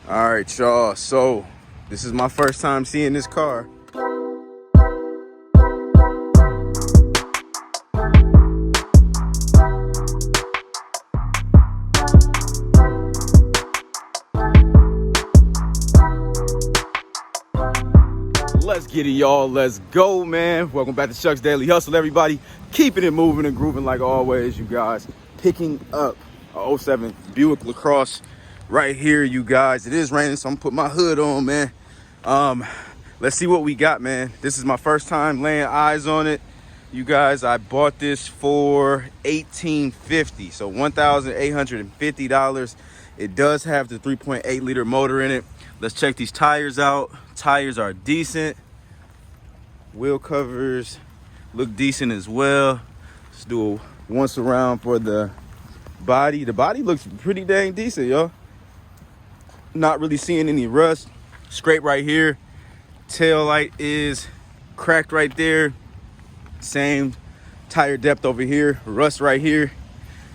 All right, y'all. So this is my first time seeing this car. Let's get it, y'all. Let's go, man. Welcome back to Chuck's Daily Hustle, everybody. Keeping it moving and grooving like always, you guys. Picking up a 07 Buick Lacrosse right here, you guys. It is raining, so I'm gonna put my hood on, man. Let's see what we got, man. This is my first time laying eyes on it. You guys, I bought this for $1,850, so $1,850. It does have the 3.8 liter motor in it. Let's check these tires out. Tires are decent. Wheel covers look decent as well. Let's do a once around for the body. The body looks pretty dang decent, y'all. Not really seeing any rust. Scrape right here. Tail light is cracked right there. Same tire depth over here. Rust right here.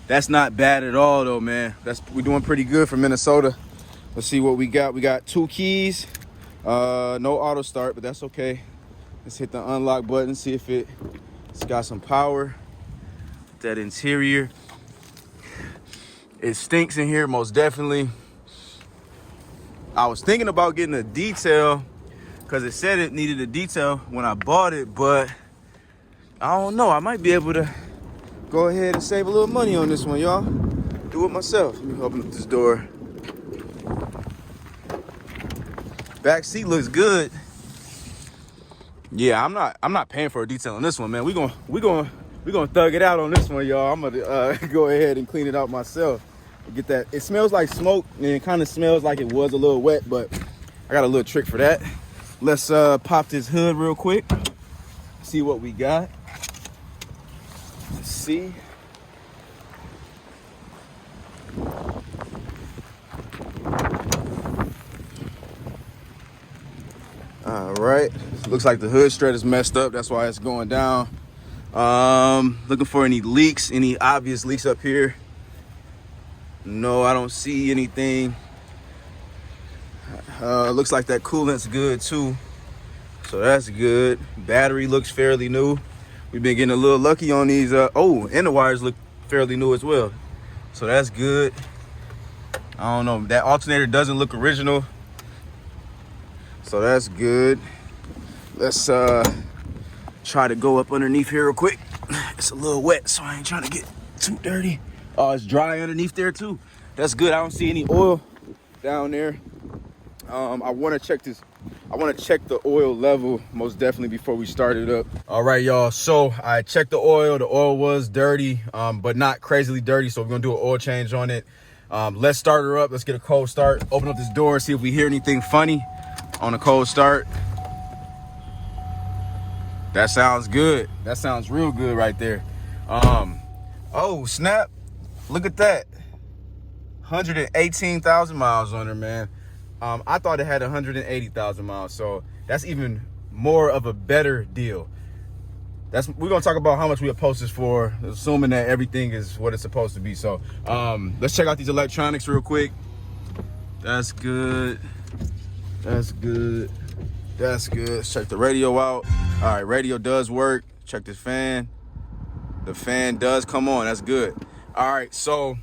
That's not bad at all though, man. We're doing pretty good for Minnesota. Let's see what we got. We got 2 keys. No auto start, but that's okay. Let's hit the unlock button, see if it's got some power. That interior. It stinks in here, most definitely. I was thinking about getting a detail because it said it needed a detail when I bought it, but I don't know. I might be able to go ahead and save a little money on this one, y'all. Do it myself. Let me open up this door. Back seat looks good. Yeah, I'm not paying for a detail on this one, man. We gonna thug it out on this one, y'all. I'm gonna go ahead and clean it out myself. Get that. It smells like smoke and it kind of smells like it was a little wet, but I got a little trick for that. Let's pop this hood real quick. See what we got. Let's see. All right, looks like the hood strut is messed up. That's why it's going down. Looking for any leaks, any obvious leaks up here. No, I don't see anything. Looks like that coolant's good too. So that's good. Battery looks fairly new. We've been getting a little lucky on these. Oh, and the wires look fairly new as well. So that's good. I don't know. That alternator doesn't look original. So that's good. Let's try to go up underneath here real quick. It's a little wet, so I ain't trying to get too dirty. Oh, it's dry underneath there too. That's good. I don't see any oil down there. I want to check this. I want to check the oil level most definitely before we start it up. All right, y'all. So I checked the oil. The oil was dirty, but not crazily dirty. So we're gonna do an oil change on it. Let's start her up. Let's get a cold start. Open up this door, see if we hear anything funny on a cold start. That sounds good. That sounds real good right there. Oh snap, look at that. 118,000 miles on her, man. I thought it had 180,000 miles, so that's even more of a better deal. We're gonna talk about how much we post this for, assuming that everything is what it's supposed to be. So let's check out these electronics real quick. That's good. That's good. That's good. Let's check the radio out. All right, radio does work. Check this fan. The fan does come on. That's good. All right, so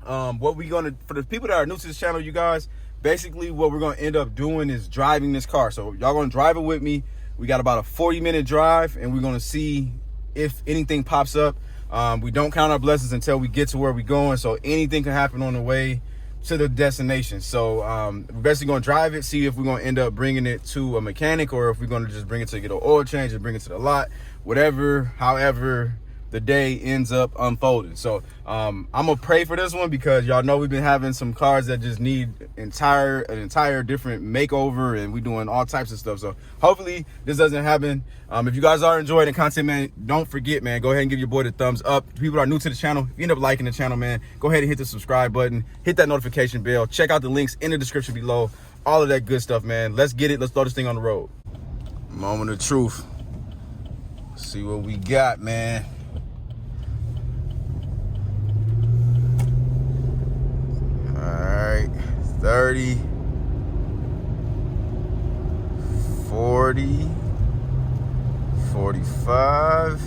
what we gonna, for the people that are new to this channel, you guys, basically what we're gonna end up doing is driving this car. So y'all gonna drive it with me. We got about a 40-minute drive, and we're gonna see if anything pops up. We don't count our blessings until we get to where we're going, so anything can happen on the way to the destination. So we're basically gonna drive it, see if we're gonna end up bringing it to a mechanic or if we're gonna just bring it to get an oil change and bring it to the lot, whatever, however the day ends up unfolding. So I'm gonna pray for this one because y'all know we've been having some cars that just need an entire different makeover, and we're doing all types of stuff. So hopefully this doesn't happen. If you guys are enjoying the content, man, don't forget, man, go ahead and give your boy the thumbs up. People that are new to the channel, if you end up liking the channel, man, go ahead and hit the subscribe button, hit that notification bell, check out the links in the description below, all of that good stuff, man. Let's get it. Let's throw this thing on the road. Moment of truth. See what we got, man. All right, 30. 40, 45.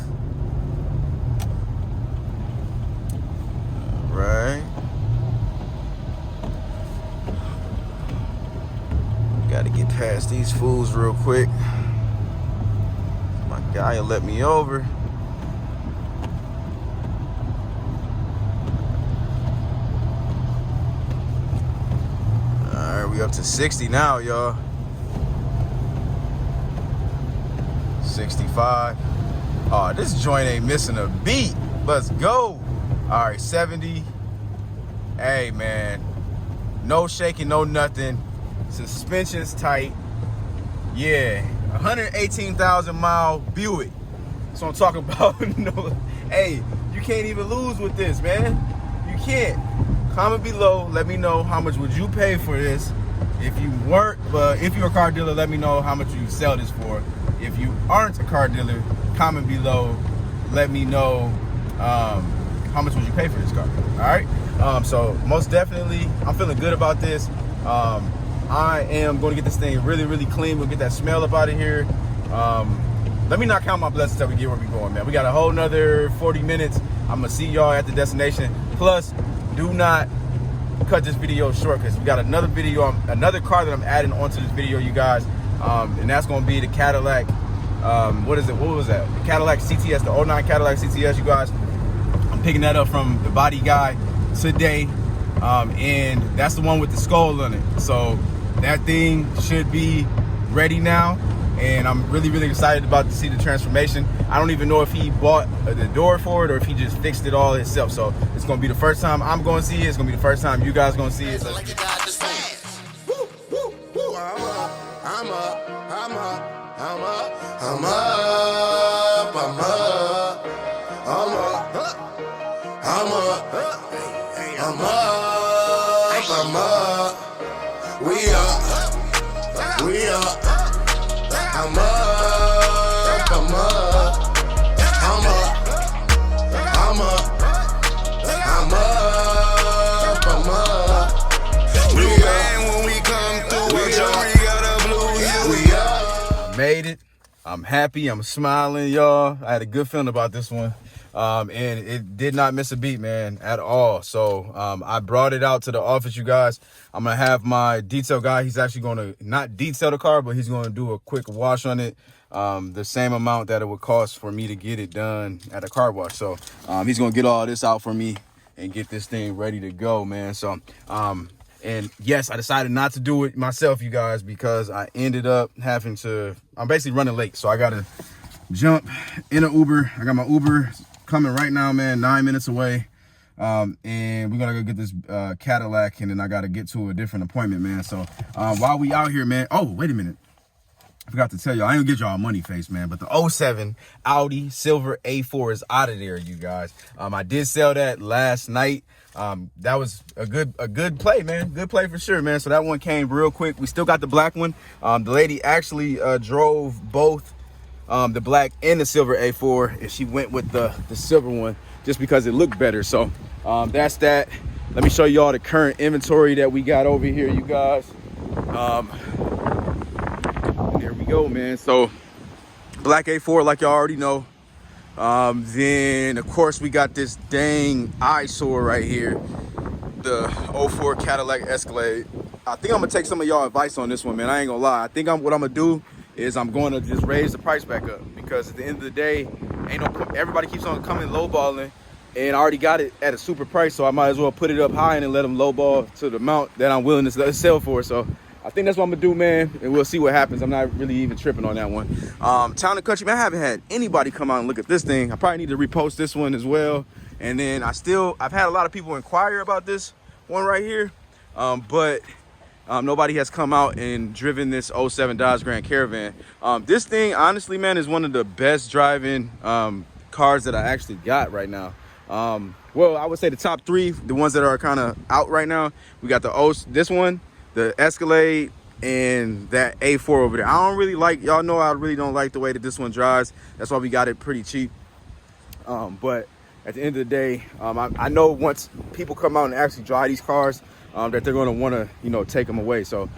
All right. Got to get past these fools real quick. My guy will let me over. All right, we up to 60 now, y'all. 65. Oh, this joint ain't missing a beat. Let's go. All right, 70. Hey, man. No shaking, no nothing. Suspension's tight. Yeah, 118,000 mile Buick. That's what I'm talking about. No, hey, you can't even lose with this, man. You can't. Comment below. Let me know how much would you pay for this. If you weren't, but if you're a car dealer, let me know how much you sell this for. If you aren't a car dealer, comment below. Let me know how much would you pay for this car. All right. So most definitely, I'm feeling good about this. I am going to get this thing really, really clean. We'll get that smell up out of here. Let me not count my blessings till we get where we're going, man. We got a whole nother 40 minutes. I'm going to see y'all at the destination. Plus, do not cut this video short because we got another video, another car that I'm adding onto this video, you guys. And that's going to be the Cadillac, what is it? What was that? The Cadillac CTS, the 09 Cadillac CTS, you guys. I'm picking that up from the body guy today. And that's the one with the skull on it. So that thing should be ready now, and I'm really, really excited about to see the transformation. I don't even know if he bought the door for it or if he just fixed it all himself. So it's gonna be the first time I'm gonna see it. It's gonna be the first time you guys gonna see it. So I'm up. We up. I'm up. We up. When we come through, we got a blue. Yeah, we up. Made it. I'm happy. I'm smiling, y'all. I had a good feeling about this one. And it did not miss a beat, man, at all. So I brought it out to the office, you guys. I'm gonna have my detail guy. He's actually gonna not detail the car, but he's gonna do a quick wash on it, the same amount that it would cost for me to get it done at a car wash. So he's gonna get all this out for me and get this thing ready to go, man. So and yes, I decided not to do it myself, you guys, because I ended up having to, I'm basically running late, so I gotta jump in an Uber. I got my Uber coming right now, man, 9 minutes away. And we're gonna go get this Cadillac, and then I gotta get to a different appointment, man. So while we out here, man, oh, wait a minute. I forgot to tell y'all, I ain't gonna get y'all money face, man, but the 07 Audi Silver A4 is out of there, you guys. I did sell that last night. That was a good play, man. Good play for sure, man. So that one came real quick. We still got the black one. The lady actually drove both the black and the silver A4, and she went with the silver one just because it looked better. So that's that. Let me show y'all the current inventory that we got over here, you guys. There we go, man. So black A4, like y'all already know. Then of course we got this dang eyesore right here, the 04 Cadillac Escalade. I think I'm gonna take some of y'all advice on this one, man. I ain't gonna lie. I think what I'm gonna do is I'm going to just raise the price back up, because at the end of the day, everybody keeps on coming lowballing, and I already got it at a super price, so I might as well put it up high and let them lowball to the amount that I'm willing to sell for. So I think that's what I'm gonna do, man, and we'll see what happens. I'm not really even tripping on that one. Town and Country, man, I haven't had anybody come out and look at this thing. I probably need to repost this one as well. And then I've had a lot of people inquire about this one right here, but nobody has come out and driven this 07 Dodge Grand Caravan. This thing, honestly, man, is one of the best driving cars that I actually got right now. Well, I would say the top three, the ones that are kind of out right now. We got this one, the Escalade, and that A4 over there. I don't really like, y'all know I really don't like the way that this one drives. That's why we got it pretty cheap. But at the end of the day, I know once people come out and actually drive these cars, that they're going to want to, you know, take them away. So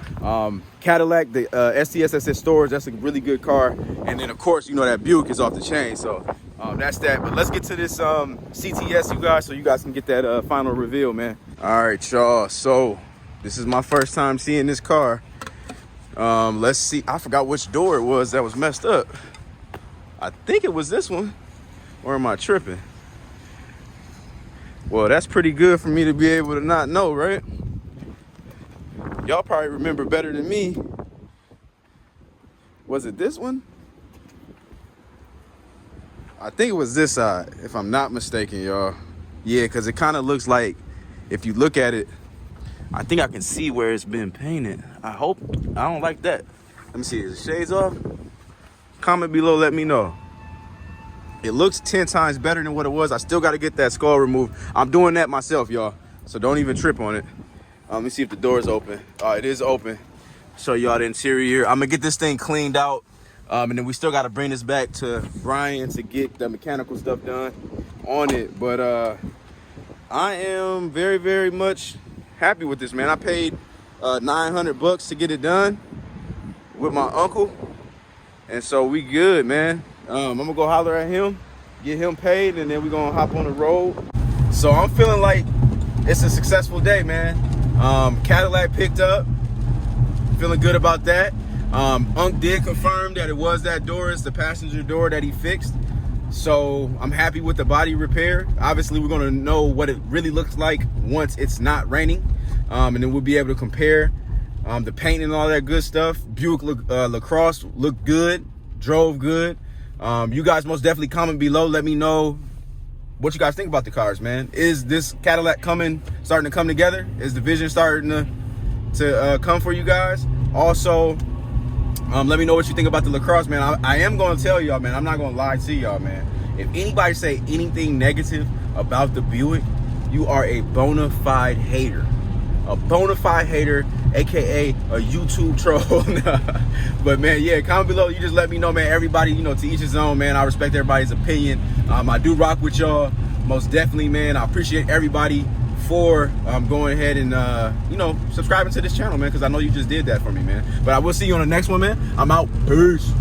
Cadillac, the STS storage, that's a really good car. And then of course, you know, that Buick is off the chain. So that's that. But let's get to this CTS, you guys, so you guys can get that final reveal, man. All right, y'all. So this is my first time seeing this car. Let's see. I forgot which door it was that was messed up. I think it was this one. Or am I tripping? Well, that's pretty good for me to be able to not know, right? Y'all probably remember better than me. Was it this one? I think it was this side, if I'm not mistaken, y'all. Yeah, because it kind of looks like, if you look at it, I think I can see where it's been painted. I hope. I don't like that. Let me see. Is the shades off? Comment below, let me know. It looks 10 times better than what it was. I still got to get that skull removed. I'm doing that myself, y'all. So don't even trip on it. Let me see if the door is open. It is open. Show y'all the interior. I'm going to get this thing cleaned out. And then we still got to bring this back to Brian to get the mechanical stuff done on it. But I am very, very much happy with this, man. I paid $900 to get it done with my uncle. And so we good, man. I'm gonna go holler at him, get him paid, and then we're gonna hop on the road. So I'm feeling like it's a successful day, man. Cadillac picked up, feeling good about that. Unc did confirm that it was that door, it's the passenger door that he fixed. So I'm happy with the body repair. Obviously, we're gonna know what it really looks like once it's not raining. And then we'll be able to compare the paint and all that good stuff. Buick Lacrosse looked good, drove good. You guys most definitely comment below. Let me know what you guys think about the cars, man. Is this Cadillac starting to come together? Is the vision starting to come for you guys? Also, let me know what you think about the Lacrosse, man. I am going to tell y'all, man. I'm not going to lie to y'all, man. If anybody say anything negative about the Buick, you are a bona fide hater. A bona fide hater, aka a YouTube troll. But man, yeah, comment below. You just let me know, man. Everybody, you know, to each his own, man. I respect everybody's opinion. I do rock with y'all, most definitely, man. I appreciate everybody for going ahead and you know, subscribing to this channel, man, because I know you just did that for me, man. But I will see you on the next one, man. I'm out. Peace.